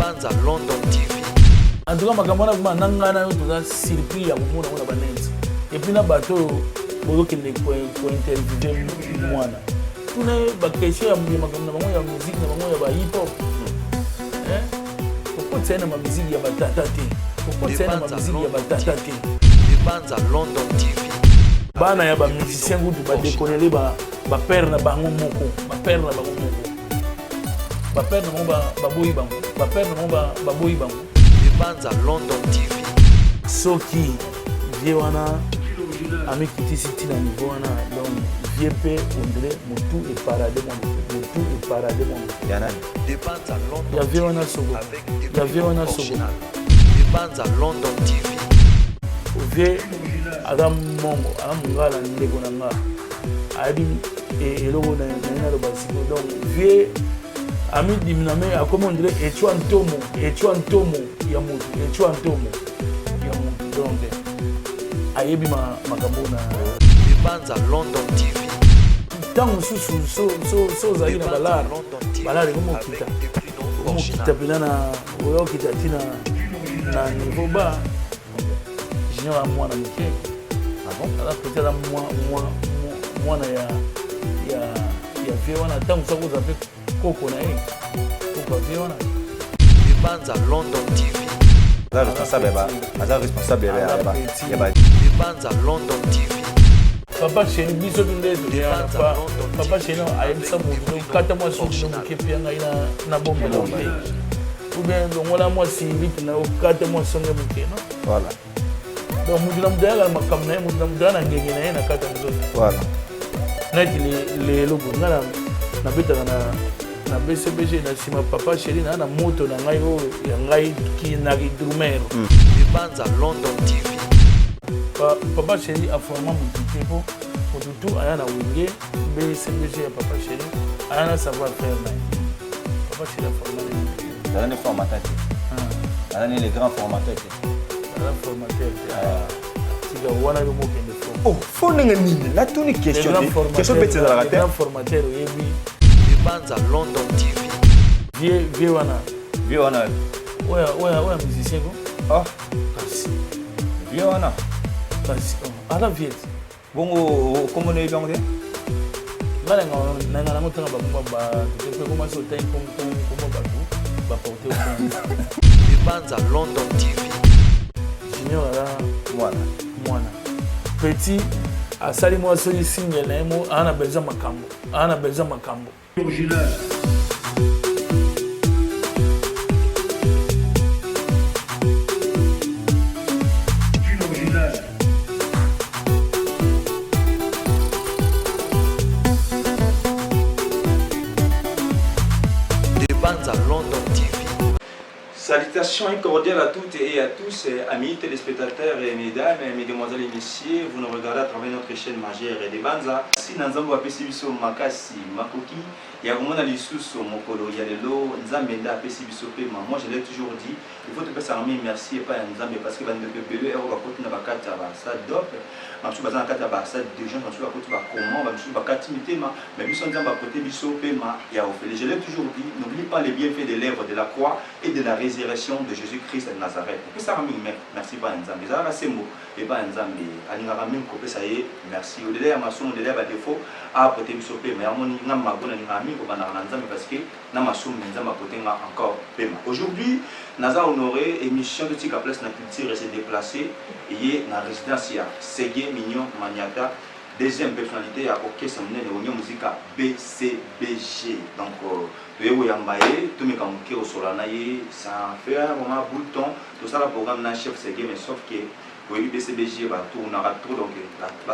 Banza London TV. En tout cas, makamana kuma nangana yo toza surpris ya komona ona banenzi. Et puis na bato bozo kende ko interviewer mwana. Tuna ba question ya makamana bango ya musique na bango ya ba hip hop. Pourquoi tsena ma musique ya batata te? Pourquoi tsena ma musique ya batata te? Banza London TV. Bana ya ba musicien ngutu ba déconner ba père na bango moko, ba père na bango moko. Ba père na bango ba boyi bango, ba père na bango ba boyi bango. Banza London TV. Soki vie wana ami kitisi tina niveau wana donc vie pe ondre mutu et paradis mon Yana de Banza London. Ya vie wana sogo. Ya vie wana sogo. De Banza London TV. Vie adam mongo am ngala ndeko na nga. Abi eloko na lo basiko donc vie ami dimname a comment dire etuantomo ya mutu etuantomo ya mutu donc ayebi makambo na Banza London TV. Tango so zali na balare como kita pena na oyo kita tina na niveau ba junior mwana mke ala peut-être mwana ya vie wana tango sa koza pe koko na ye koko vie wana Banza London TV. Responsable ya ba Banza London TV. Papa chéri biso tunde papa chéri ayebisa mutu kata mwa soki moke pia ngai na bombe na ombe ou bien longola mwa silipi na okata mwa songe moke no voilà donc mutu na mutu ayaka makambo na ye mutu na mutu aya na ngenge na ye na kata nzoto voilà neti lelo bo nga nabetaka na BCBG na nsima papa chéri na moto na ngai oyo ya ngai kinaki drumero Banza London TV. Papa chéri a formé mon petit peu pour tout aya na wenge BCBG ya papa chéri aya na savoir faire na papa chéri a formé dans les formateurs dans les grands formateurs la formateur tika wana yo mo kende fo oh fo ninga nini la tuni question bête za la grand formateur yebi Banza London TV. vie wana oya musicien ko oh kasi vie wana kasi ala viet bongo comment ne bien ngala ngala motanga ba te ko ma so tay ko ba porter Banza London TV. junior ala mwana petit asali mwa soli single na mo ana belza makambo original Banza London TV. Salutations et cordiales à toutes et à tous, amis téléspectateurs et mesdames, mesdemoiselles et messieurs, vous nous regardez à travers notre chaîne Majeure de Banza. Si nous avons apprécié Makasi, Makoki, il y a vraiment des sous Mokolo, il y a des lots, Nzambenda apprécié Pema. Moi je l'ai toujours dit, il faut te faire ça merci et pas Nzambé parce que Bande Bébé est au côté de la carte ça dope. Mamsou bazana kata ba ça des gens mamsou côté ba comment mamsou ba katimité mais ils sont dans ba côté biso Pema et au fait. Je l'ai toujours dit, n'oublie pas les bienfaits des lèvres de la croix et de la résurrection de Jésus-Christ de Nazareth. Que ça ramène merci pas Nzambé. Ça va c'est mot et pas Nzambé. Alinga ramène ko ça y est, merci. Au delà maçon, au delà ba défaut à côté biso Pema. Amoni nga magona ni rami ko bana Nzambé parce que na maçon Nzamba côté nga encore Pema. Aujourd'hui, Naza honoré émission de Tika Place na culture s'est déplacé et na résidence ya Ségué Mignon Maniata, deuxième personnalité à orchestre de Union Musica BCBG. Donc Toyo Yambaye, tout mes camuki au Solanaye, ça fait un moment bout de temps, tout ça le programme na chef Ségué mais sauf que pour BCBG va tourner trop donc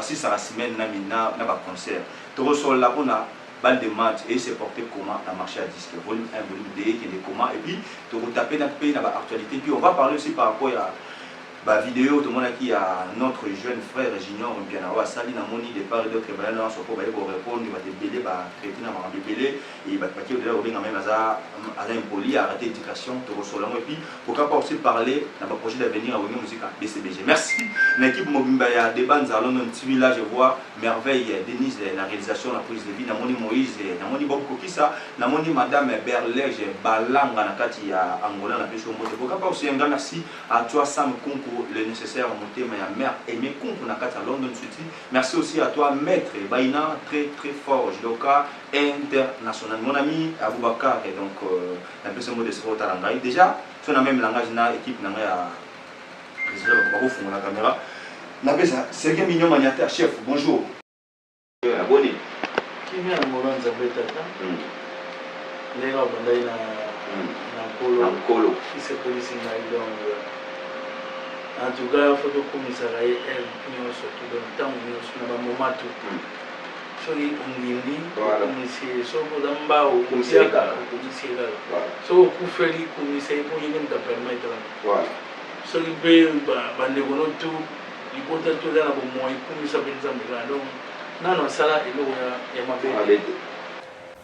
si ça la semaine na mina na ba concert. Tout sol là on a balle de match et c'est porté comment la marché à disque volume 1 volume 2 qui est comment et puis tu vas taper dans pays dans l'actualité puis on va parler aussi par rapport la vidéo tout le monde qui a notre jeune frère Junior bien à Sali na moni de part d'autres ben là sur pour répondre va te belé ba traiter na ba belé et ba paquet de là au bien même à impoli à arrêter l'éducation te recevoir et puis pourquoi pas aussi parler dans le projet d'avenir à Wenge Musique BCBG. Merci l'équipe Mobimba ya de bandes à London TV là je vois merveille Denise la réalisation la prise de vie na moni Moïse na moni Bob Kokisa na moni madame Berlege Balanga na kati ya Angola na pêche au mot pourquoi pas aussi un grand merci à toi Sam Kunku le nécessaire à monter ma mère Aimé Kunku na kati à London City. Merci aussi à toi maître Baina très très fort judoka international mon ami Aboubakar et donc un peu ce mot de sport tarangai déjà sur le même langage na équipe na ya président la caméra na pesa Sergei Mignon Maniata chef bonjour abonné qui vient de Moranza Betata les gars bandai na Kolo qui se police na donc en tout cas il faut que commissariat elle nous surtout dans temps nous sur un moment tout soki ongindi commissaire soko damba au commissaire so okufeli commissaire pour yene mta permettre soki pe bande kono tout ibota tout dans la bomoi commissaire penza mbela donc nano sala eloko ya mabe.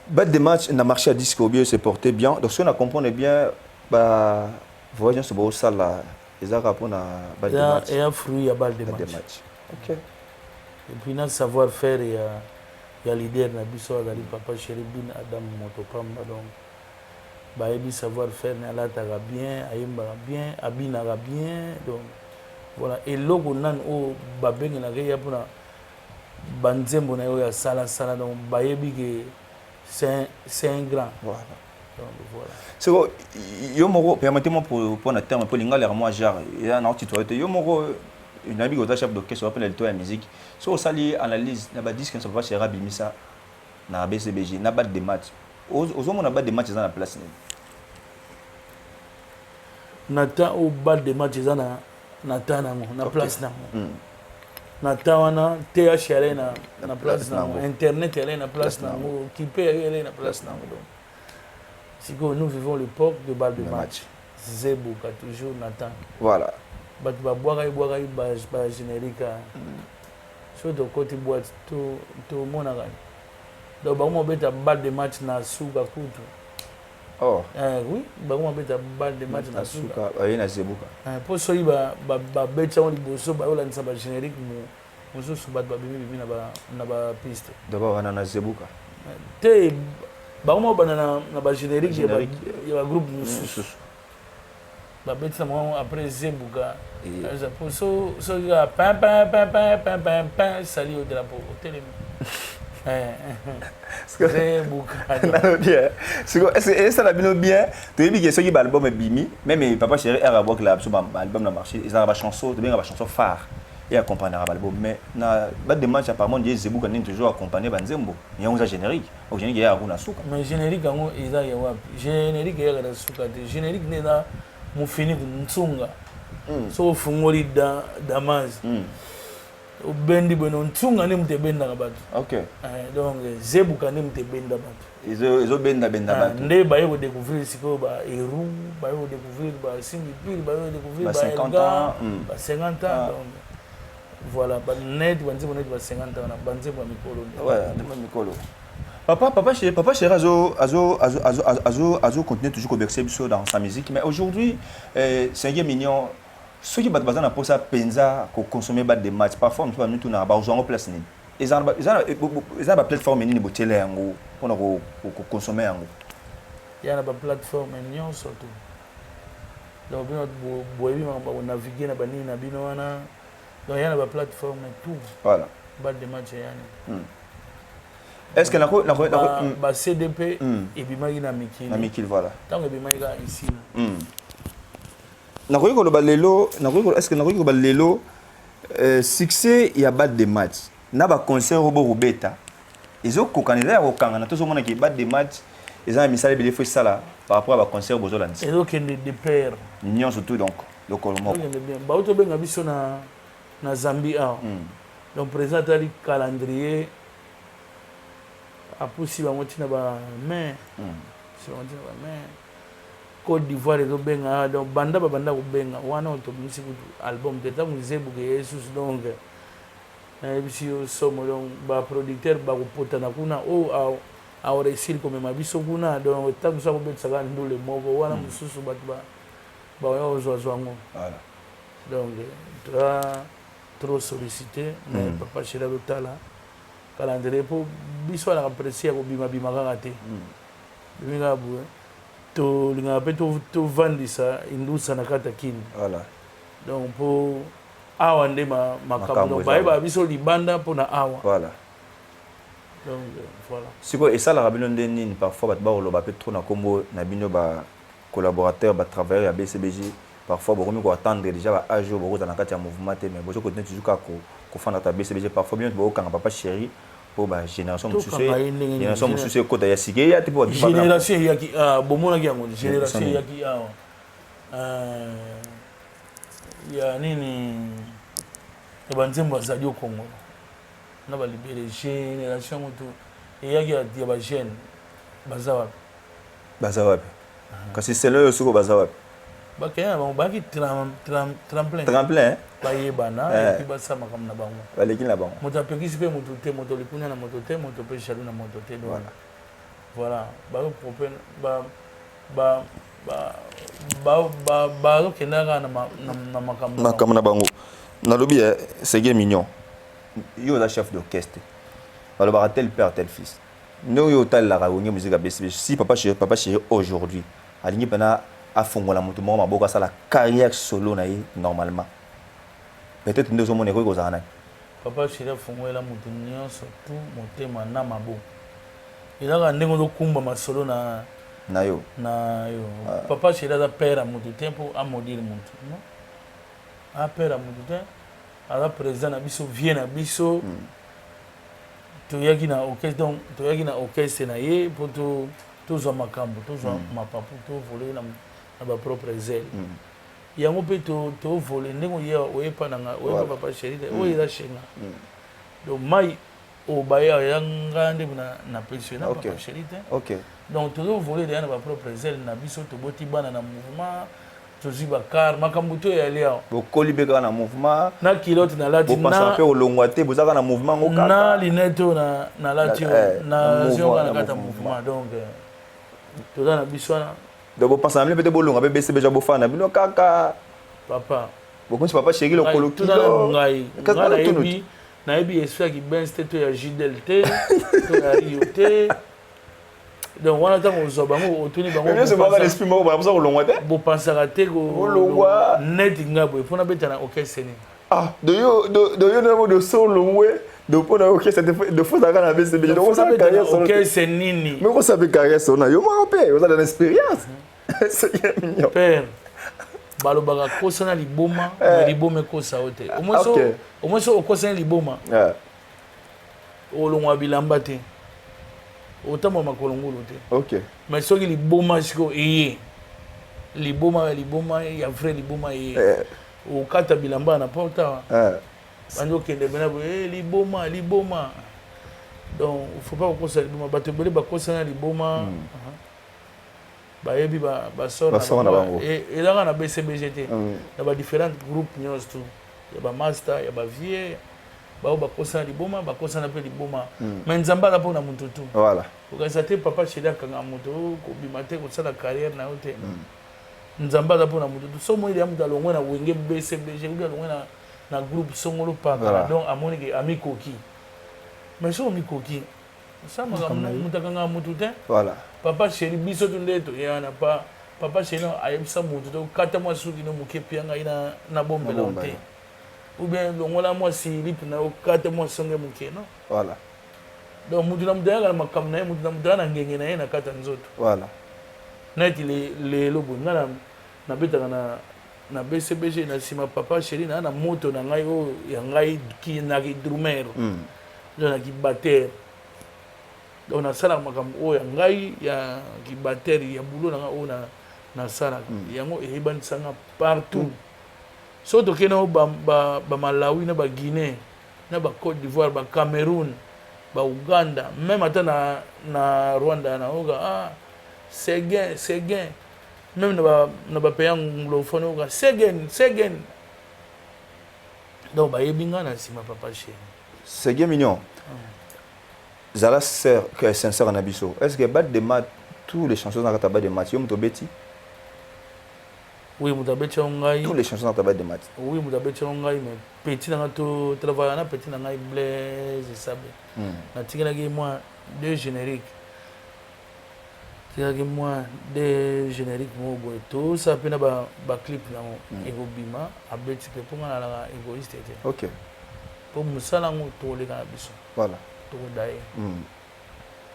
Bad de match na marché à disque au bien se portait bien donc si on a compris bien bah voyons ce beau salle là les arabes on a bad de match et un fruit à bad de match. OK et puis na savoir faire il y a leader na biso azali papa Cherubin Adam Motopamba donc ba yebi savoir faire na lataka bien ayembaka bien abinaka bien donc voilà et logo nan o babengi na ya pona banzembo na yo ya sala donc ba yebi que c'est un grand voilà donc voilà c'est yo moko permettez-moi pour un terme pour linga l'air moi genre il y a un autre tutoie yo moko une ami qui chef d'orchestre appelle le toit musique so au sali analyse na ba disque ça va chez Rabimisa na BCBG na bat de match aux hommes on a bat de match dans la place nata au bat de match dans nata na place na nata wana TH elle na place na internet elle na place na qui peut elle na place na donc si nous vivons l'époque de bat de match Zebuka toujours Nathan voilà bat ba boire ba générique sur de côté boîte tout mon arrêt donc ba mo beta balle de match na suka kutu oh oui ba mo beta balle de match na suka ayi na Zebuka pour so ba beta on liboso ba ola nsa ba générique mo so su bat ba bimi na ba piste d'abord on a Zebuka te ba mo ba na ba générique ya ba groupe mususu ba beta mo après Zebuka pour so ga pam sali au drapeau au télé c'est ça la bien tu dis que ce qui est album bimi même papa chéri a rapport que l'album n'a marché ils ont la chanson de bien la chanson phare et accompagner l'album mais na bas de match apparemment des Zebuka n'est toujours accompagné banzembo il y a un générique au générique il y a un suka mais générique ngo eza ya wapi générique ya la suka de générique nena mu fini kumtsunga so fungoli damas ubendi beno ntsunga ni mtebenda ngabatu OK donc Zebuka ni mtebenda batu izo benda batu nde ba yo découvrir siko ba Eru ba yo découvrir ba Simbi Pili ba yo découvrir ba 50 ans ba 50 ans donc voilà ba net banzi net ba 50 ans na banzi ba mikolo ouais na mikolo Papa chéri Azo continue toujours à bercer dans sa musique mais aujourd'hui c'est mignon ceux qui battent bazana pour ça penza ko consommer bat de match parfois nous tout na ba zo en place ni ils ont ba plateforme ni botele yango pour na ko consommer yango ya na ba plateforme nyon surtout donc bien boyebi ma naviguer na bani na bino wana donc ya na ba plateforme tout voilà bat de match yani est-ce que ba CDP et bimaki na mikili voilà tant que bimaki ici nakoki koloba lelo est-ce que nakoki koloba lelo succès ya bat de match na ba concert obo rubeta ezokokanisa ya kokangana tozomona ki bat de match eza misala bele fo sala par rapport à ba concert bozolanda ezokende de pair nyon surtout donc lokolo moko ba auto benga biso na Zambie donc présent ali calendrier apusi bango tina ba mais si bango tina ba mais Côte d'Ivoire ezobenga donc banda kobenga wana otobimisi kutu album te ntango zebuke yesus donc nayebisi yo somo donc baproducteur bakopotana kuna oyo aoresili komema biso kuna donc ntango mosu akobetisaka ndule moko wana mosusu bato baoya kozwazwa yango donc trop sollicité mais papa chéri azotala calendrier mpo biso alaka presi ya kobimabima kaka te bimi kaka boye tolingaka mpe tovandisa indusa na kati ya kini donc mpo awa nde makambo donc bayeba biso libanda mpona awa donc voilà sikoyo esalaka bino nde nini parfois bato bakoloba mpe trop na nkombo na bino bacollaborateur batravailleur ya bcbg parfois bokomi koattendre déjà baage oyo bokozala na kati ya mouvement te mais bozo continue toujours kaka kofanda ta bcbg parfois bino bokokanga papa chéri po bagénération mosusu ekota ya sika eya te po génération eyaki bomonaki yango génération eyaki awa ya nini ya banzembo azali okongo na balibere génération moto eyaki ya bagene baza wapi kasi selo oyo soko baza wapi bakenya bango baki tremplin bayebana epi basala makambo na bango baleki na bango moto apekisi mpe moto te moto likunia na moto te moto mpe jaloux na moto te voilà bazokendaka na makambo na bango nalobi sege mignon yo oza chef d'orchestre balobaka tel père tel fils nde oyo otalelaka wenge musique ya bcbg si papa chéri aujourd'hui alingi mpena afongola moto moko maboko asala carrière solo na ye normalement peut-être nde ozomona ekoki kozala nani papa chéri afongolela moto nyonso tu motema na maboko ezaka ndenge ozokumba masolo na yo papa chéri aza père ya moto te mpo amodire moto apère ya moto te aza président na biso vie na biso toyaki na orchestre donc toyaki na orchestre na ye mpo tozwa makambo tozwa mapapu tovole na bapropre zele yango mpe tovole ndenge oyepa papa chéri te oyo eza shenga donc mai obaya yanga nde na pension na papa chéri te donc tozovole deya na bapropre zele na biso toboti bana na mouvement tozwi bakar makambo to eyali awa bokoli mpe kaka na mouvement na kilote nalati bopasa mpe olongwa te bozaka na mouvement ngo kaka na linete oyo nalati nazioka na kati ya mouvement donc toza na biso wana donc bopasa na bino mpe te bolonga mpe bcbg bofana na bino kaka papa bokomisi papa chéri lokolo kilo ngai nayebi esprit ya kibens te to ya jidel te to ya rio te donc wana ntango ozwa bango otuni bango bopansaka te neti ngai boye mpona beta na orchestre nini doyo namo de so olongwe dopona orchestre de fo zalaka na bcbg orchestre nini mais kosape carrière sona yo moko mpe ozala na expérience père balobaka kosana liboma liboma ekosa o te omoi so okosani liboma olongwa bilamba te otamba makolo ngulu te mais soki liboma siko eye liboma ya vrai liboma eye okata bilamba na porta bandi okende bena boye liboma donc faut pas kokosa liboma bato ebele bakosana liboma bayebi basor na bango ezaka na bcbg te na badifférentes groupe nyonso tu ya bamaster ya bavie bao bakosana liboma bakosana mpe liboma mais nzambe aza mpona moto tu okanisa te papa chéri akanga moto kobima te kosala carrière na yo te nzambe aza mpona moto tu so moyeli ya moto alongwe na wenge bcbg ubi alongwe na groupe songolo paka donc amonike amikoki mais so omikoki osamaka moto akanga moto te papa chéri biso tu nde toyana papa chéri ayebisa moto te okata mwa suki no moke pia ngai na bombela te ou bien longola mwa silipe na okata mwa songe moke no donc moto na moto ayaka na makambo na ye moto na moto aya na ngenge na ye na kati ya nzoto neti lelo boye ngai nabetaka na bcbg na nsima papa chéri na moto na ngai oyo ya ngai naki drumer naki batere donc nasalaka makambo oyo ya ngai ya kibateri ya bulo na ngai oyo nasalaka yango eyebanisanga partout so tokende oyo bamalawi na baguinée na bacote d'ivoire bacameroun bauganda même ata na rwanda naoka seguin même na ba pays anglophone oka Segen donc ba yebinga na sima papa chéri Segen mignon Zala sœur que est sincère en abisso est-ce que bat de mat tous les chansons dans la tabac de mat yo muto beti oui mutabeti ngai tous les chansons dans la tabac de mat oui mutabeti ngai mais petit na to travailler na petit na ngai Blaise Sabe na tikela ki moi deux génériques tikela ki moi deux génériques mo boy tout ça pena ba clip na ego bima abeti pe pour na la égoïste était OK pour musala ngo to le kana biso voilà to dai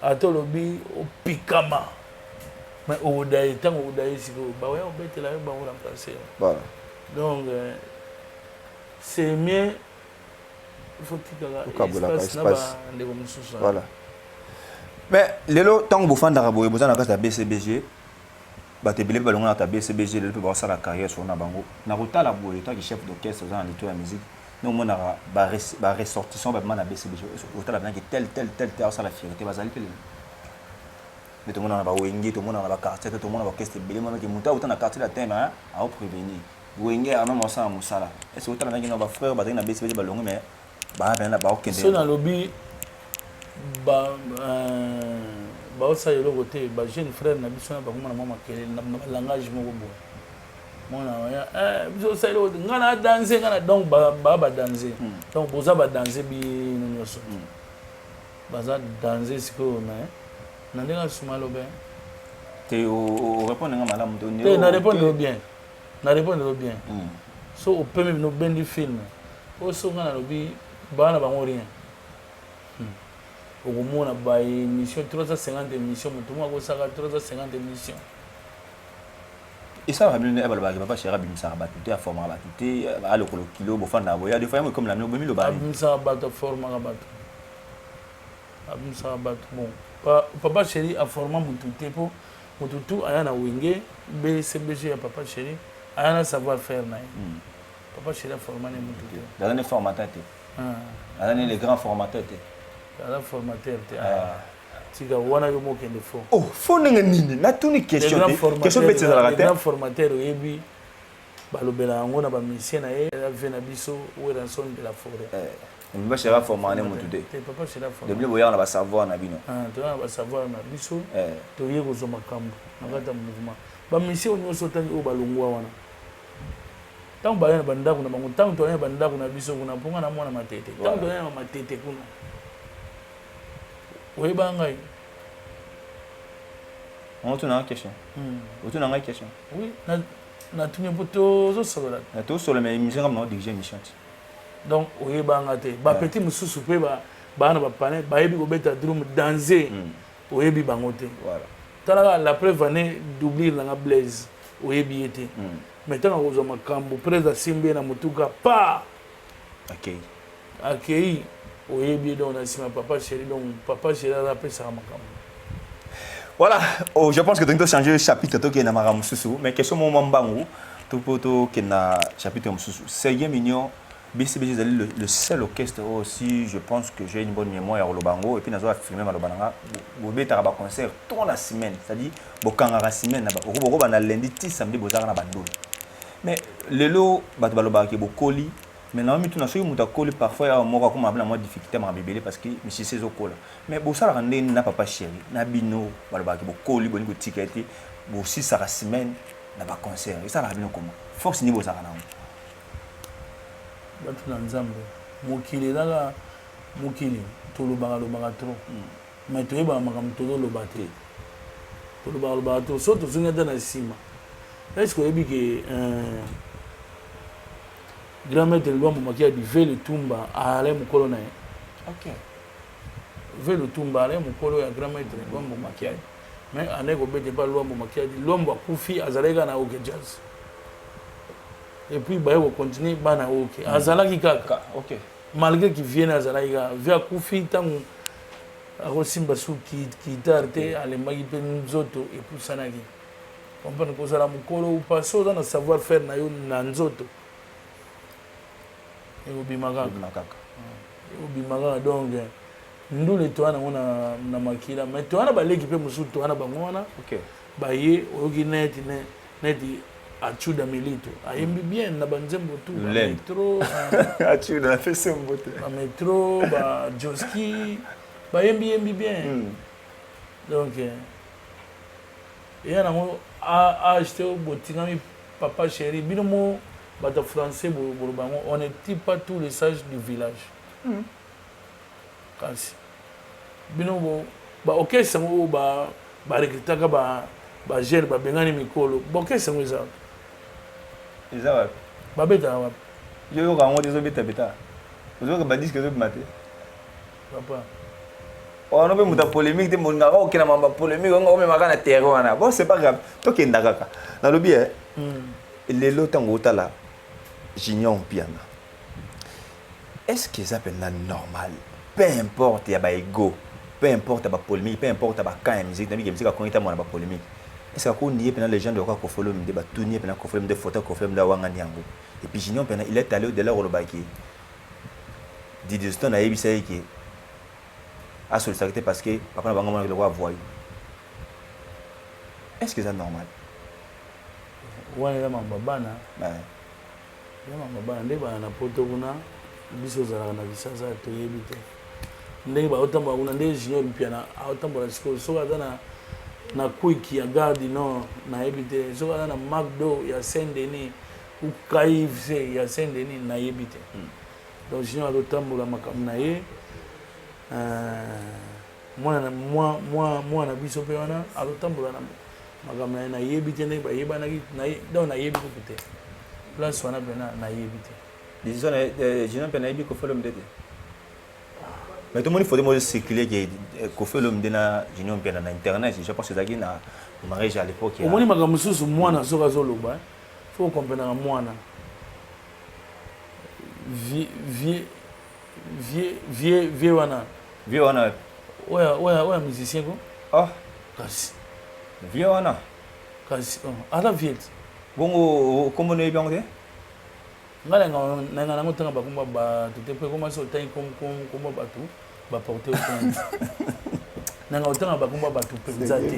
atolobi o pikama mais au dai tango au dai siko ba ouais obeti la ba on remplacer voilà donc c'est mieux il faut que espace voilà mais lelo tant que vous faites d'arabo vous avez la BCBG bah te belé balonga ta BCBG le peut ça la carrière sur na bango na rota la boye toi qui chef d'orchestre dans l'étoile la musique nous on a ba ressortissant ba na BCBG autant la bien que tel ça la fierté bazali pele mais tout le monde a ba wengi tout le monde a ba quartier tout le monde a orchestre belé moi qui monta autant na quartier la thème à prévenir wengi a non ça musala est-ce que autant la bien que nos frères ba na BCBG balonga mais ba ben ba okende so na lobby ba ça yelo côté ba jeune frère na biso na ba kuma na mama kele na langage moko bo mona ya biso ça yelo ngana danser ngana donc ba danser donc boza ba danser bi nyonso baza danser siko na ndenga suma lobe te o répondre nga malamu to te na répondre bien so au peut même no ben du film o so ngana lobi bana bango rien au moins ba émission 350 émissions tout moi ko saka 350 émissions et ça va bien ba papa chéri bimisa ba tout à former ba tout à le kilo bo fanda boya des fois comme la bomi lo ba bimisa ba to former ba bimisa ba bon papa chéri a formé mututé pour mututu ayana wenge BCBG papa chéri ayana savoir faire na papa chéri a formé mututé dans les formateurs dans les grands formateurs la formateur tika wana yo mo kende fo oh fo nga nini na tuni question bête za la grand formateur yebi balobela ngo na ba mission na ye la vena biso ou dans son de la forêt mba chera formane mutude papa chera formane de boya na ba savoir na bino to na ba savoir na biso to ye ko zo makambo nakata mouvement ba mission nyonso tangi o balongwa wana tant ba na banda kuna bango tant to na banda kuna biso kuna ponga na mwana matete tant to na matete kuna oui bangai on tourne en question on tourne en question oui na tuni poto zo solo na to solo mais mission comme non diriger mission donc oui bangate ba petit mususu pe ba na ba pané ba yebi ko beta drum danser oui bi bangote voilà tala la preuve année d'oublier la Blaise oui bi était maintenant on zo makambo presa simbe na mutuka pa akei oui bien donc on a si ma papa chéri donc papa chéri a appelé ça makambo voilà oh je pense que tu dois changer chapitre to ke na mara mususu mais question mo mambangu to poto ke na chapitre mususu c'est bien mignon BCBG le seul orchestre aussi je pense que j'ai une bonne mémoire au Lobango et puis nazo filmer ma lobananga bo beta ba concert toute la semaine c'est-à-dire bokanga la semaine na ba ko ba lundi ti samedi bozaka na bando mais lelo ba baloba ke bokoli mais non mais tout na so muta koli parfois ya moko comme abla moi difficulté ma bébé parce que monsieur ces okola mais bo sala rande na papa chéri na bino baloba ke bokoli boni ko tiketi bo 6 à la semaine na ba concert et ça la bino comment force ni bozaka na batu na nzambe mokili dala mokili tolobaka trop mais toyeba makambo tozoloba te tolobaka trop so tozongi ata na nsima est-ce que oyebi ke grand maître Luambo Makiadi ve le tumba ale mokolo na ye ve le tumba ale mokolo ya grand maître Luambo Makiadi mais ane kobete pa Luambo Makiadi Luambo akufi azalaki na oke jazz et puis bah on continue bana ok azalaki kaka malgré qu'il vienne azalaki kaka via kufi tango akosimba su guitare te alemaki pe nzoto et puis sanaki comprendre ko sala mukolo ou pas so dans savoir faire na yo na nzoto et obimaka donc ndule to ana na makila mais to ana baleki pe musu to ana bango wana ba ye oyoki net ne neti achuda milito ayembi bien na banzembo tu Lem. metro Tu as fait ça mbote. ba metro ba joski ba yembi bien donc et nango a acheté au botingami papa chéri bino mo bata français bolobango on n'était pas tous les sages du village kasi bino bo ba okesa ngo ba recrutaka ba jeune ba bengani mikolo ba okesa ngo za Eza wapi? ba beta wapi Yo rango dezo beta. Ozo ba disque zo maté. papa On peut muta polémique de mon ngara okena mamba polémique on me maka na terre wana. Bon c'est pas grave. To kenda kaka. Na lobi les lotango tala junior piano. Est-ce que ça peut être normal? Peu importe il y a ba ego, peu importe il y a ba polémique, peu importe il y a ba quand musique, musique a connecté moi na ba polémique. Est-ce qu'on nie pendant les gens de quoi qu'on follow me débat tout nie pendant qu'on follow me des photos qu'on follow me da wanga nyango. Et puis junior pendant il est allé au-delà au baki. Didier Stone a yebisa ki a solidarité parce que papa na bango le roi voyou. Est-ce que c'est normal? wana ya mambabana Ouais. ya mambabana nde bana na poto kuna biso zalaka na bisasa toyebi te ndenge baotambola kuna nde junior mpiana aotambola sikoyo soki aza na kwiki ya garde nord nayebi te soki aza na macdo ya saint denis ou caivc ya saint denis nayebi te donc junior azotambola makambo na ye mwana biso mpe wana azotambola na makambo na ye nayebi te ndenge bayebanaki donc nayebi kutu te place wana mpena nayebi te Disons junior pendant il faut follow me dété. Mais tout le monde faut demander circuler que fait l'homme de na junior pendant na internet, je pense que c'est na mariage à l'époque. omoni makambo mosusu mwana soki azoloba fo okompenaka mwana vie wana Vieux wana. oya musicien ko Ah, kasi vieux wana. ata vie te Bongo comment on est bien de? ngai nanga nango ntanga bakomba bato te mpe koma so otangi komba bato baporte oplainte nanga otanga bakomba bato mpenza te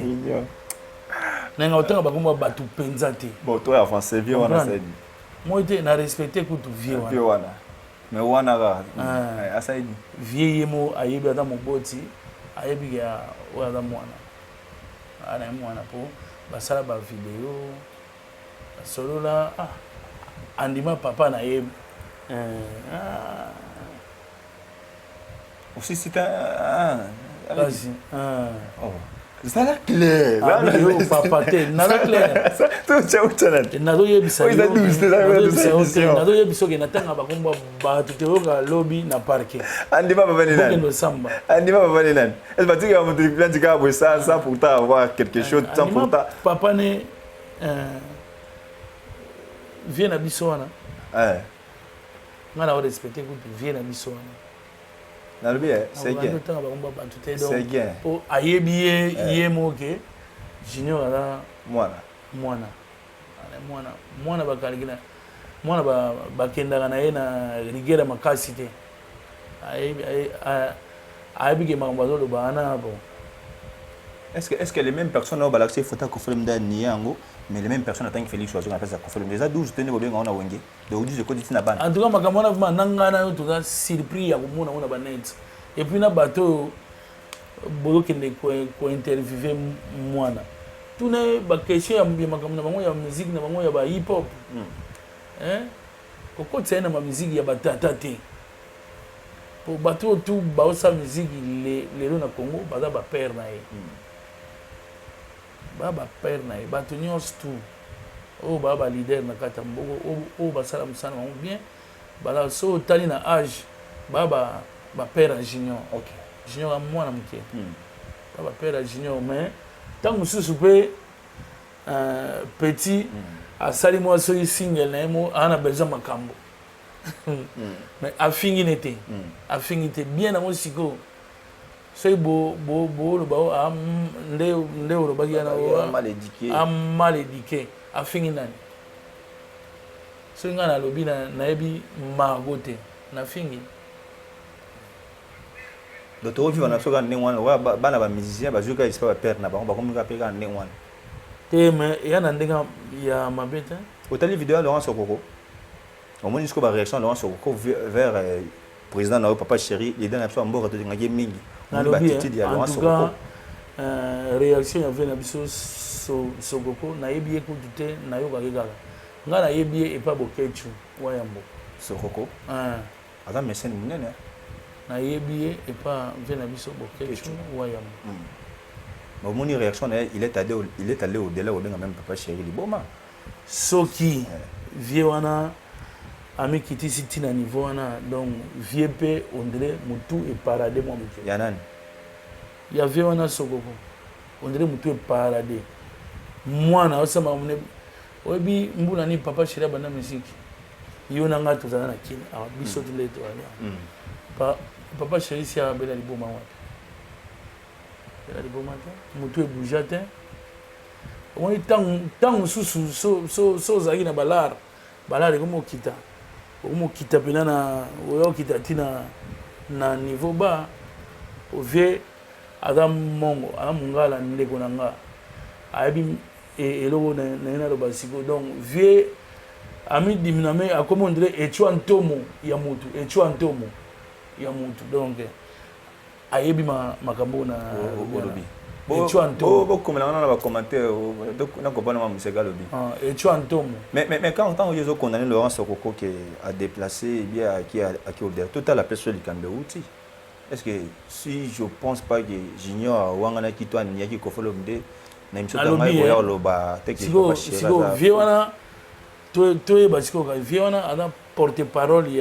nanga otanga bakomba bato mpenza te Bon, toi en français vieux wana c'est moi te na respecte kutu vie vieux wana wana. Mais wana ga. Ah ça dit. vie ye mo ayebi ata moboti ayebi ya oyo aza mwana ana ye mwana mpo basala bavideo basolola andima papa na ye Aussi c'est un kasi oh. Ça là clair. yo papa te naza clair Tout ça. nazoyebisa Oui, ça douce, ça. nazoyebisa oke natanga bakomba bato te oyoka lobi na parke Andima papa ni nani? okende samba Andima papa ni nani? Est-ce que tu vas me dire que tu vas ça pour avoir quelque chose sans pour ta papa ne vie na biso wana nga na orespecte kutu vie na biso wana na lobi c'est bien. otanga bakomba bato te C'est bien. po ayebi ye moke junior aza Mwana. mwana bakalaki na mwana bakendaka na ye na rigera makasi te ayebi ke makambo azoloba wana bon Est-ce que les mêmes personnes ont balancé photo ko film da niango mais les mêmes personnes attendent Félix Ouzou appelle ça ko film déjà 12 tenez bobenga on a wenge de 12 de côté na ban en tout cas makambo wana vraiment nanga na yo toza surpris ya komona ona banet et puis na bato bokende ko interviewer mwana tuna ba question ya makambo na bango ya musique na bango ya ba hip hop kokotisa na ma musique ya batata te po bato tu baosa musique lelo na Congo baza ba père na ye baba père na ye bato nyonso tu oyo baa balider na kati ya mboko oyo basala mosala bango bien bala so otali na age baa bapère ya junior junior mwana moke baa bapère ya junior mais ntango mosusu mpe petit asali mwa soki single na ye mo aa na besoin makambo mais afingi ne te afingi te bien nango sikoyo soki boloba nde olobaki yana mal éduqué afingi nani soki ngai nalobi nayebi margo te nafingi docteur vivre na soka ndenge wana bana bamusicien bazoka esika bapere na bango bakomika mpe kaka ndenge wana mais il y a un endroit il y a ma bête Au tali vidéo Laurent Sokoko. Au moins jusqu'à la réaction Laurent Sokoko vers président Nao Papa Chéri, il donne absolument bord de ngaki mingi. en tout cas réaction il y avait na biso Sokoko na yebi écouter na yo kagala nga na yebi et pas bokechu wayambo Sokoko. Adam mécène munene. Na yebi et pas vena biso bokechu wayambo. Mais mon réaction il est allé au-delà au même Papa Chéri liboma. Soki vieux wana ami kiti siti na niveau wana donc vieux pe on dirait mutu et paradé moi mutu. Yanan. Il y avait wana Sokoko. On dirait mutu et paradé. Moi na osama mune obi mbula ni Papa Chéri bana musique. Yona nga tozana na kini. Ah biso tule to ali. Papa Chéri si a bela liboma wa. Bela liboma ta. Mutu e boujate. On est tant so zaki na balar comme kita pena na oyo kita tina na niveau ba o vie adam mongo amungala ndeko nanga ayebi eloko na ina lo basiko donc vie ami diminame akomo ndire echu antomo ya mutu donc ayebi makambo na olobi. Comme on a commenté, on a compris et tu entends. Mais quand on condamné Laurent Sokoko qui a déplacé, qui a tout à la personne du Cambéouti, est-ce que si je pense pas que j'ignore Wangana qui toi n'y a qui kofolomde, même si on a eu le bas, si Viona, toi basiko Viona a porte-parole il y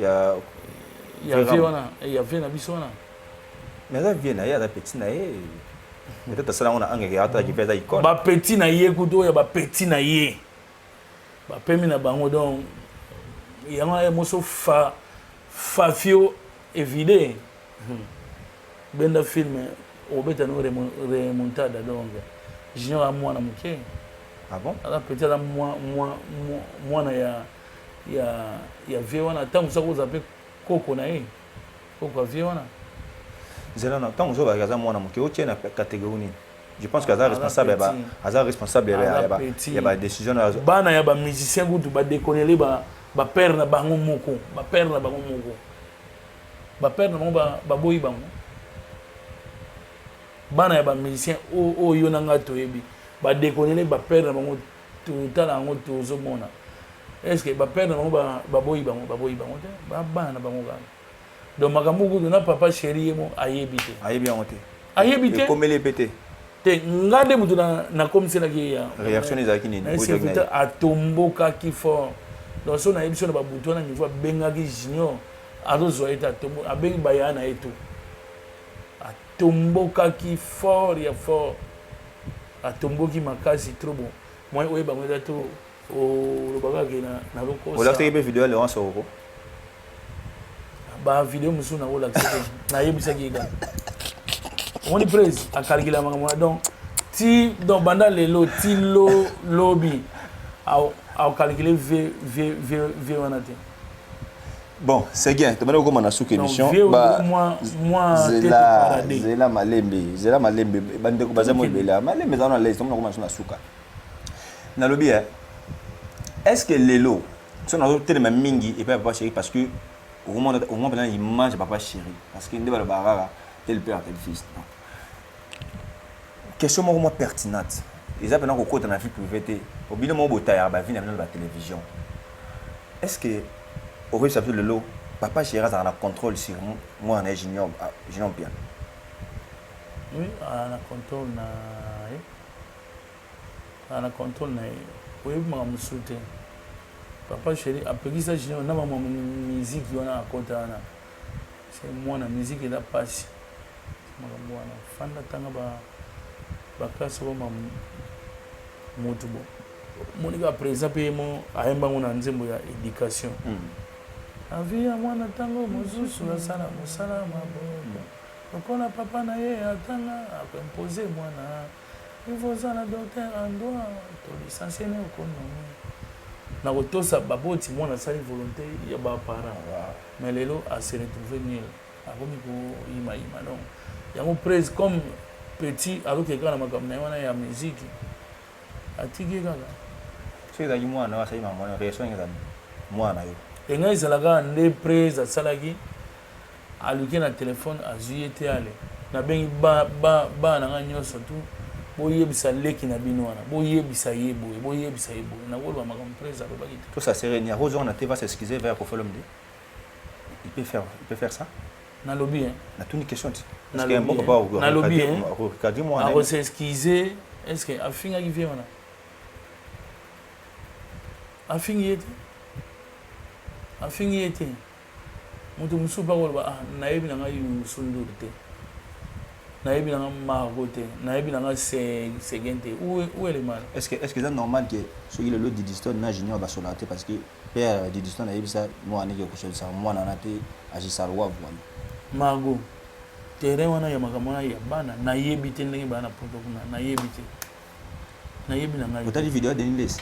a Viona et il y a Viona Bisona. Mais ça vient il y a des petits naïfs. Peut-être ça on a un gars qui fait ça icône. Ba petit na yé kudo ya ba petit na yé. Ba pemi na bango donc il y a un morceau fafio évidé. Benda film au beta no remontada donc junior à moi na muké. Ah bon? Alors peut-être moi na ya viona tant ça vous appelle koko na yé. Koko viona. Tant que je moi dans la catégorie, je pense qu'il y a responsable, il y a des décisions. Bana ya ba musicien gutu ba déconner ba père na bango moko, ba père na bango moko. Ba père na ba boyi bango. Bana ya ba musicien o yo nanga toyebi, ba déconner ba père na bango tout tala ngo tozo mona. Est-ce que ba père na bango ba boyi bango te? Ba bana na bango ga. Donc makambo na Papa Chéri mo ayebite ayebite comme les pété te ngade mutu na comme c'est la qui réaction des akini ni atomboka ki fort donc so na émission na babuto na niveau benga ki junior azozo eta tombo abengi bayana eto atomboka ki fort ya fort atomboki makasi trop bon moi oyeba ngeza to o lobaka ke na lokosa on l'a fait vidéo Laurent Sokoko ba vidéo musu na ola na yebisa giga on est presse à calculer makamwa donc ti donc banda lelo ti lobby au calculer v wanate bon c'est bien tu m'as comment na sous émission ba moi zela malembe bande ko bazamo bela malembe za na liste on comment na suka na lobby est-ce que lelo so na tellement mingi et pas chéri parce que au moins pendant l'image de Papa Chéri parce qu'il ne va pas tel père tel fils question moins pertinente ils appellent encore côté dans la vie privée au bilan mon botay à vie dans la télévision est-ce que au risque de l'eau Papa Chéri a un contrôle sur moi en ingénieur bien oui un contrôle na oui moi me soutient Papa Chéri après ça je na maman musique on a kontana c'est moi na musique et la passe moi na fanda tanga ba classe ba mam motubo monika présent pe mo ayemba ngona nzembo ya éducation avia mwana tango mozusu na sala musala mabo okola papa na ye atanga akomposer mwana il faut ça la docteur en droit to licencié ne okonomi na kotosa baboti mwana sali volonté ya ba parents mais lelo a se retrouver nul akomi ko ima donc yango prise comme petit alors que quand na makambo na wana ya musique atiki kaka soki ezalaki mwana asali mama réaction ezali mwana yo engai ezalaka nde prese asalaki aluki na telefone azwi ye te ale nabengi bana na nga nyonso tu boyebisa leki na bino wana boyebisa ye boye nakoloba makambo prese alobaki te tout ça serait Rose on a été va s'excuser vers Koffi Olomide il peut faire ça nalobi na toute une question nalobi akosexcuse est-ce que afingaki vie wana afingi ye te moto mosusu mpa koloba nayebi na ngai Youssou te nayebi na nga Margo te nayebi na nga Segen te où est le mal est-ce que c'est normal que soki lelo Didiston na Junior basolaka te parce que père Didiston ayebisa mwana eke kosolisa mwana na te agisala wavu wana Margo terrain wana ya makambo wana ya bana nayebi te ndenge bana poto kuna nayebi na ngai otali video ya Denis Les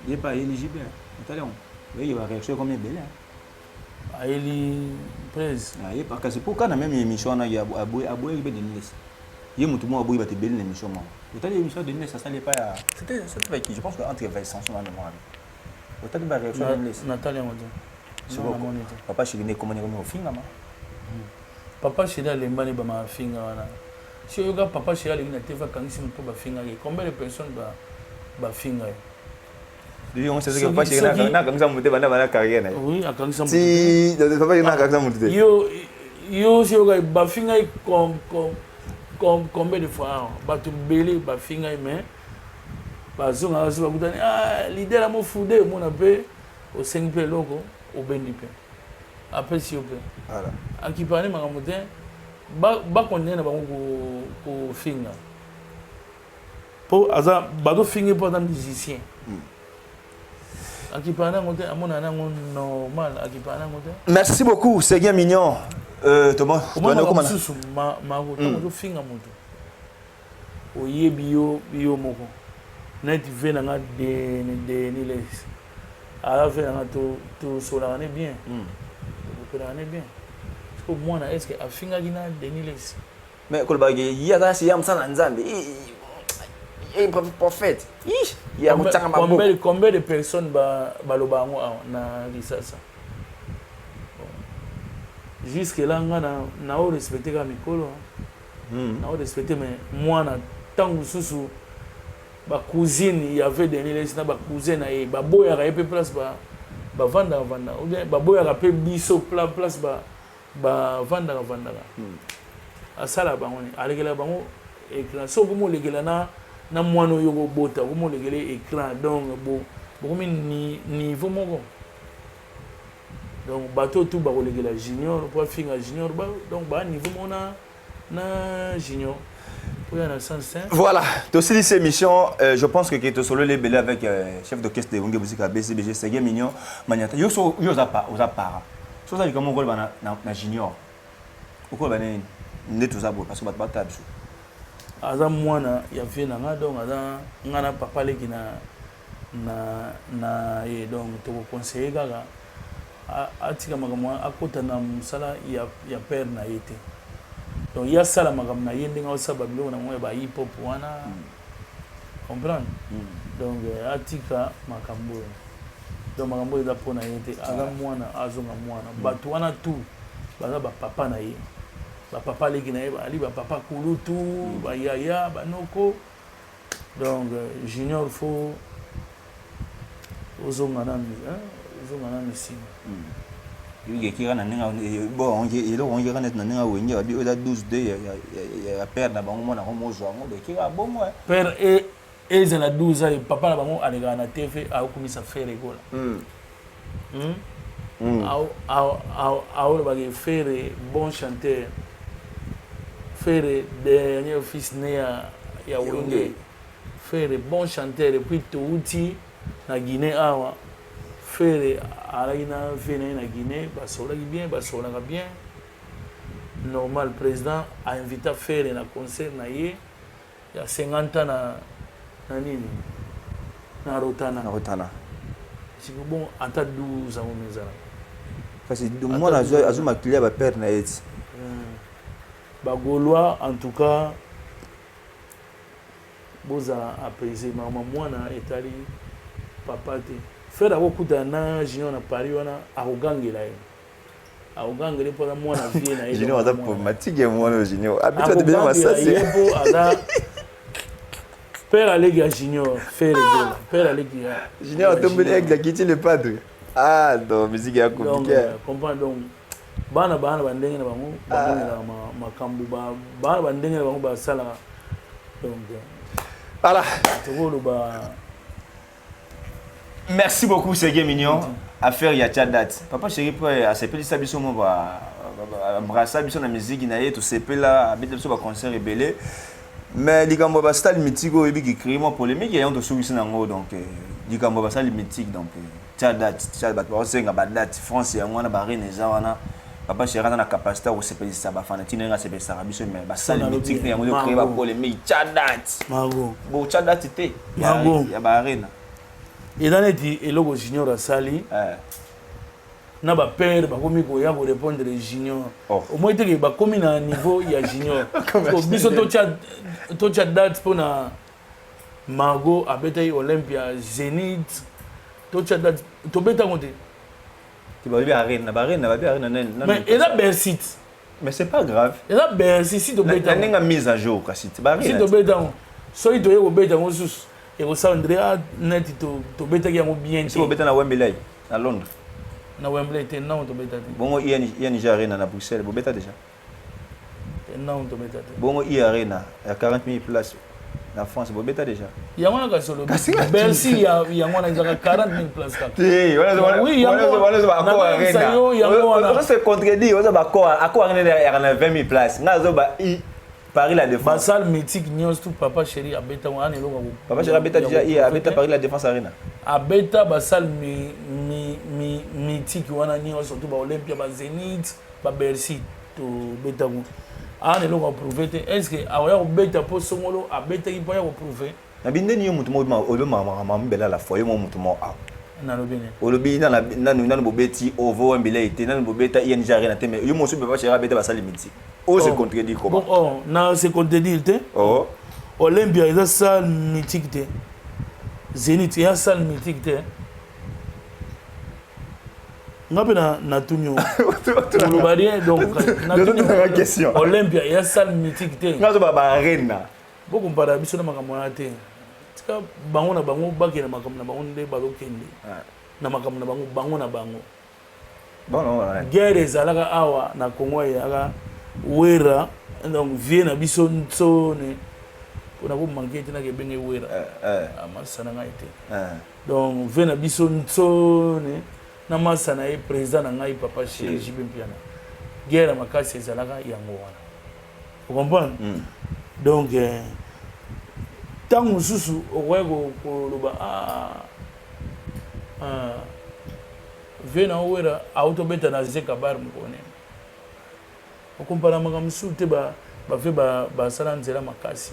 il est pas éligible otali on il va réaction comme belle aeli presse aye parce que c'est pour quand même émission na ya aboye be Denis Les ye mutu mo aboye ba te belle émission mo otali émission de Denis Les ça salait pas c'était avec qui je pense que entre Vincent son mémoire otali ba réaction de Denis Les Natalia Moto c'est bon papa chirine comment ni au finga ma papa chira lembani ba ma finga wana si yoga papa chira le na teva kangisi mpo ba finga ke combien de personnes ba finga lui on sait que papa chira na kangisa muté bana carrière na oui akangisa muté si papa chira na kangisa muté yo si yoga ba finga combien de fois ba tu belé ba finga mais ba zonga ba kutani leader mo fude mo na pe au 5 pe loko au bendi pe après si yo pe voilà akipane makambo te ba konne na bango ko finga po aza bazo finga po dans musicien akipane ngote amona nango normal akipane ngote merci beaucoup Seguin Mignon Thomas comment susu ma to finga moto oyebi yo moko net ve na nga de ni les ala ve na to sola ne bien on est bien parce que moi est-ce que afinga gina Denis Les mais kolbagi yata si yam sana nzambe prophète ya mutanga mabo combien de personnes baloba ngo na lisasa jusque là na o respecter ka mikolo na o respecter mais moi na tangu susu ba cousine il y avait Denis Les na ba cousine et ba boya ka pe place ba vanda ou bien baboya ka pe biso place ba vanda asala bango ni alegela bango écran so ko mo legela na mwana yo go bota ko mo legela écran donc bokomi niveau moko donc bato tout ba ko legela junior pour finga junior ba donc ba niveau mona na junior pour y en a sens voilà donc c'est cette émission je pense que tu solo les belé avec chef d'orchestre de Wonge Musique BCBG Seguin Mignon Maniata yo za para so ça comme on na junior uko ba ne tout ça parce que ba tabiso aza mwana ya vie na nga donc aza ngana papa leki na ye donc to conseiller kaka atika makambo akota na musala ya père na yete donc ya sala makambo na ye ndenge osaba biloko na ngo ba hip hop wana comprendre donc atika makambo donc makambo eza pona yete aza mwana azonga mwana bato wana tu baza ba papa na ye ba papa leki na ye ali ba papa kulutu ba yaya ba noko donc junior faut ozonga na misi il kira na ninga bon il on kira net na ninga wenye abi oda 12 de ya père na bango mona ko mozwa ngo be kira bon moi père et za la 12 ans papa na bango alega na TV a komisa faire gola au ba faire bon chanteur faire dernier fils né ya Wenge faire bon chanteur et puis touti na Guinée awa faire alaina venir na Guinée basola bien normal président a invité à faire un concert na ye il y a 50 ans na nini na Rotana c'est bon ata 12 ans mezala parce que moi azuma client ba père na yeti ba Gaulois en tout cas boza apaiser mama mwana etali papa te frère akokuta na junior na Paris wana akogangela ye akogangela mpona mwana vie na ye junior aza problématique mwana junior habitué de bien masasi yepo aza père alegi ya junior fait rigola père alegi ya junior tombeli aigle akiti le padre ah non musique ya compliqué comprendre donc bana bandenge na bango babongela makambo bana bandenge na bango basala donc voilà tokoloba. Merci beaucoup Sergueï Mignon. Affaire Yacha date. Papa chéri pour accepter ça biso mo ba embrasser biso na musique na ye to sepela abeta biso ba concert rebelle. Mais likambo ba style mythique o ebi ki créer mo polémique ya ndo souci na ngo donc likambo ba style mythique donc Yacha date ba ba senga ba date France ya ngwana ba reine za wana papa chéri na capacité o sepela ça ba fanatine nga sepela ça biso mais ba style mythique ya ngo créer ba polémique Yacha date. Mago. Bo Yacha date te. Mago. Ya ba reine. Et dans les dit eloko junior asali na ba père ba komi ko ya ko répondre junior au moins te ba komi na niveau ya junior ko biso to cha date pour na Mago abeta Olympia Zénith to cha date to beta ngote tu vas bien arena ba arena mais et là Bercy mais c'est pas grave et là Bercy si to beta na mise à jour kasi ba arena si to beta so ito yo beta ngosus et au Sandria net to beta yango bien si beta na Wembley à Londres na Wembley te non to beta bongo IN Arena na Bruxelles bo beta déjà non to beta bongo Arena à 40 000 places na France bo beta déjà yango na kasolo Bercy yango na nzaka 40 000 places ka oui wala ba ko arena on se contredit on ba ko arena ya na 20 000 places ngazo ba Paris la défense. Basal mythique nyos tout papa chéri abeta wana eloko. Papa chéri abeta déjà abeta Paris la défense arena. Abeta basal mythique wana nyos surtout ba Olympia ba Zénith ba Bercy to beta ko. Ana eloko prouver te est-ce que awaya ko beta po songolo abeta ki po ya ko prouver. Na binde ni mutu mo obe mama mbela la foyer mo mutu mo a. Na lobine. Olobi na bobeti ovo mbele ite na bobeta IN Arena te mais yo mo so papa chéri abeta basal mythique. On se contredit comment? Bon, non, c'est contredit. Oh. Olympia, il y a salle mythique. Zénith, il y a salle mythique. Na tunyo. Donc, Olympia, il y a salle mythique. Na ba arena. Beaucoup para biso na makambo na te. Tika bango na bango bakena makambo na bango nde balokende. Na makambo na bango na bango. Bon non. Guerre ezalaka awa na Congo ya wera donc vie na biso nsone pona ko manquer tena ke benge wera amasana nga ite donc vie na biso nsone na masana e président na ngai papa chéri jibimpiana guerre makasi ezalaka yango wana vous comprenez donc tango susu okweko koloba vie na wera auto beta na zeka bar mukone comparé à ce que ba sala nzela makasi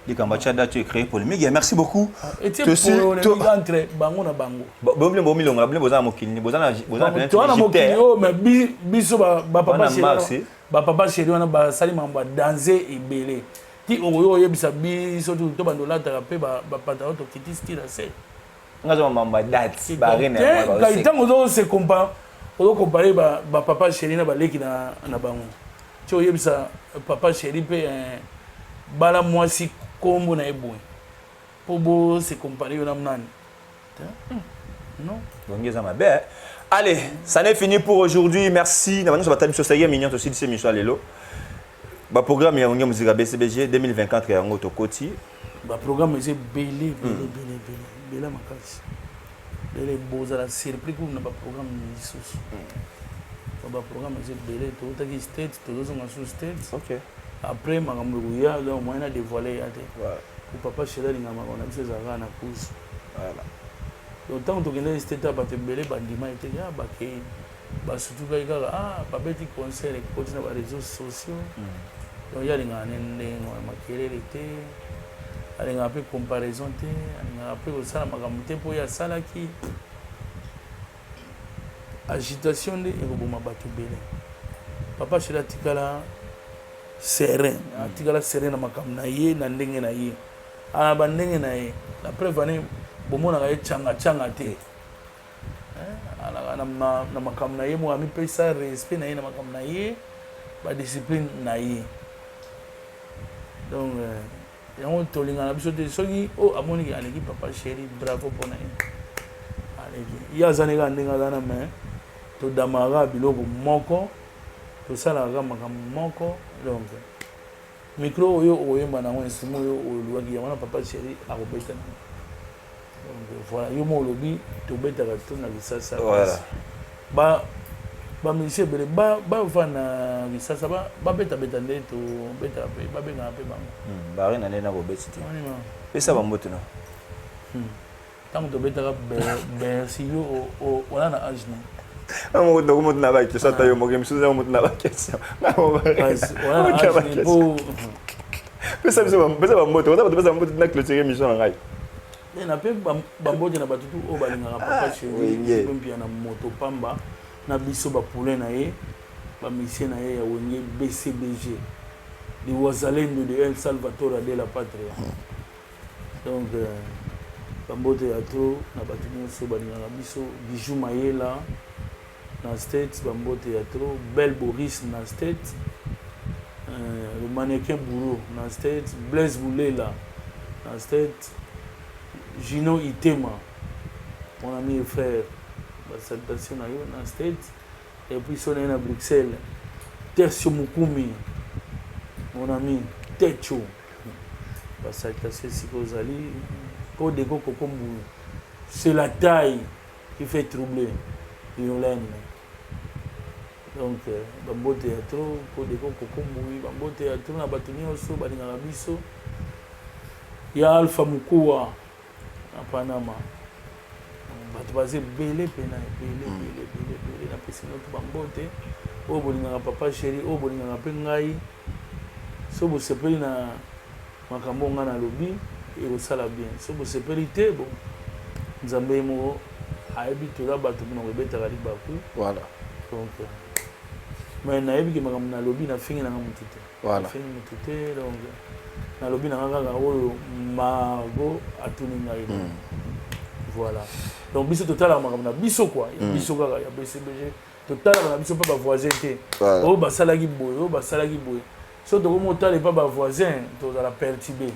likambo cha date créé polémique merci beaucoup et tu entre bango na bango bo milonga bile bozana mokili bozana na mokili o mais biso ba papa chéri wana ba sali mamba danser ebele ti oyo yebisa biso to bandola ta pe ba pantalon to kiti style c'est ngazo mamba date ba rene ba itango zo se compa on comparer ba papa chéri na baleki na bango ti oyebisa papa chéri pe bala mwasi kombo na eboy po bo se comparer yo na mnani non ngeza mabe allez ça n'est fini pour aujourd'hui merci na banso batali so Sergueï Mignon to si c'est Michel lelo ba programme ya ngé musique BCBG 2024 ya ngo to koti ba programme c'est belé makasi les beaux à la surprise qu'on n'a pas programme sous ba programme c'est belé tout ta qui state tout ça on sous state OK après makambuya donc moi na dévoiler ya te pour papa chéri ngama on a ces arts na pousse voilà donc tant que on state ba te belé bandima était ya ba ke ba surtout ka ba beti concert et continue ba réseaux sociaux donc ya linga nende makelele te alinga pe comparaison te alinga pe ko sala makambo te po ya sala ki agitation de ekoboma bato bele papa chéri atikala serein na makambo na ye na ndenge na ye ana bandenge na ye la preuve ane bomonaka ye canga te na makambo na ye mo amipesa respect na ye na makambo na ye badiscipline na ye donc yango tolingana na biso te soki amoniki aleki papa chéri bravo mpona ye aleki ye aza neka ndenge aza na mai todamaka biloko moko tosalaka makambo moko donc micro oyo oyemba nango instrument oyo olobaki yango na papa chéri akobeta nango donc voilà yo mo olobi tobetaka to na lisasa bamusicien ebele bavanda na lisasa babetabeta nde tobetaka mpe babengaka mpe bango bari na nde na kobeti te pesa bambote na ntango tobetaka bersi yo oza na age na moto na bakestion ata yo moke misusu ya moto na bakestion pesa bambote oza bato pesa bambote na clôture émission na ngai na mpe bambote na bato tu oyo balingaka papa chéri mpia na moto pamba na biso bapoulain na ye bamisien na ye ya wenge BCBG de wazalendo de El Salvador de la Patria donc bambote ya tro na bato nyonso balingaka biso Bijou Mayela na States bambote ya tro Belle Boris na States le mannequin Bourreau na States Blaise Boulela na States Gino Itema mon ami et frère salutation na yo na States et puis son na Bruxelles Tercio Mukumi mon ami Techo salutation si vous allez pour des coco comme c'est la taille qui fait troubler Yolène donc bambote ya trop pour des coco comme bambote ya trop na bato nyonso balingaka biso ya Alpha Mukua na Panama bato baza ebele mpena ebele napesi noto bambote oyo bolingaka papa chéri oyo bolingaka mpe ngai so bosepeli na makambo ngai nalobi ekosala bien so bosepeli te bon nzambe moko ayebi toza bato monoko ebetaka libaku donc mais nayebi ke makambo nalobi nafingi nanga motu te nafingi motu te donc nalobi nanga kaka oyo mago atuni ngai voilà donc biso totalaka makambo na biso quoi biso kaka ya BCBG totalaka na biso mpe bavoisin te oyo basalaki boye so tokomi otala epa bavoisin tozala perturbe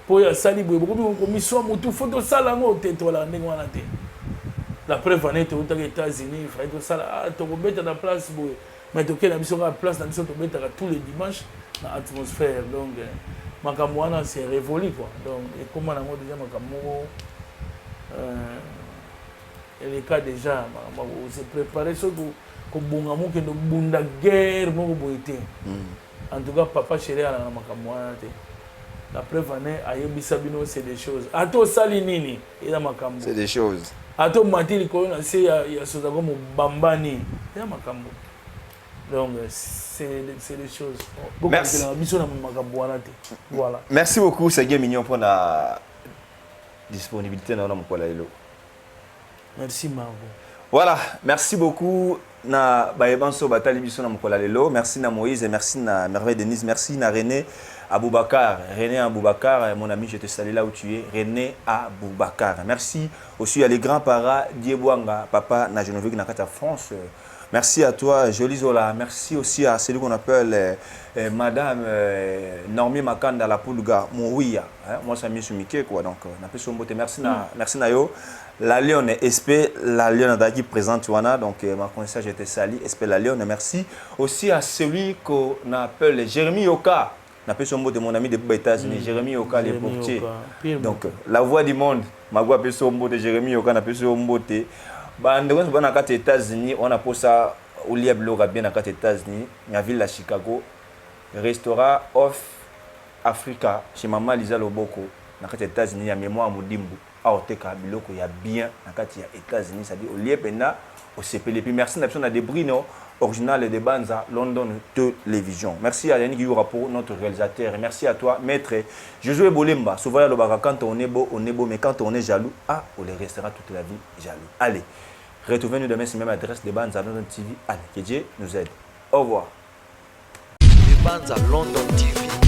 mpo oyo asali boye bokomi komiswa motu fo tosala yango te tolaka ndenge wana te la preuve ane toutaka États-Unis fai tosala tokobeta na place boye mais tokende na biso kaka place na biso tobetaka tous les dimanches na atmosphère donc makambo wana c'est révolu quoi donc ekoma nango déjà makambo moko eleka déjà se préparer soki kobonga mokende obunda guerre moko boye te en tout cas papa chéri alaka na makambo wana te la preuve ane ayebisa bino c'est des choses ata osali nini eza makambo c'est des choses ata omati likolo na se ya soza ko mobambani eza makambo donc c'est des choses merci biso na makambo wana te voilà merci beaucoup Sergueï Mignon pour la disponibilité na mokola lelo merci Margot voilà merci beaucoup na bayebanso batali biso na mokola lelo merci na Moïse et merci na Merveille Denise merci na René Aboubakar, mon ami, je te salue là où tu es, René Aboubakar. Merci aussi à les grands-parents, Diebouanga, papa, na Geneviève, Nakata France. Merci à toi, Jolie Zola. Merci aussi à celui qu'on appelle Madame Normie Makanda, la Poulga, Mououia. Moi, c'est Miss Mike, quoi. Donc, on a fait son beauté. Merci, Nayo. La Lyon est SP, la Lyon qui présente, donc ma connaissance, j'étais sali, SP la Lyon. Merci aussi à celui qu'on appelle Jérémy Yoka. On appelle son mot de mon ami depuis les États-Unis, Jérémy Yoka, les portiers. Donc, la voix du monde, ma voix appelle son mot de Jérémy Yoka, on appelle son mot de. Aux États-Unis, on a posé ça au lieu bien aux États-Unis, dans la ville de Chicago, restaurant Off Africa, chez Maman Lisa Loboko, dans les États-Unis, il y a mémoire Moudimbu, à Oteka Biloko, il y a bien dans les États-Unis, c'est-à-dire au lieu au CPL. Puis merci à des Brino, original de Banza, London Télévision. Merci à Yannick Yourapo, notre réalisateur. Et merci à toi, maître Josué Bolemba. Souvent, quand on est beau, mais quand on est jaloux, on les restera toute la vie jaloux. Allez, retrouvez-nous demain sur la même adresse de Banza London TV. Allez, que Dieu nous aide. Au revoir. Banza London TV.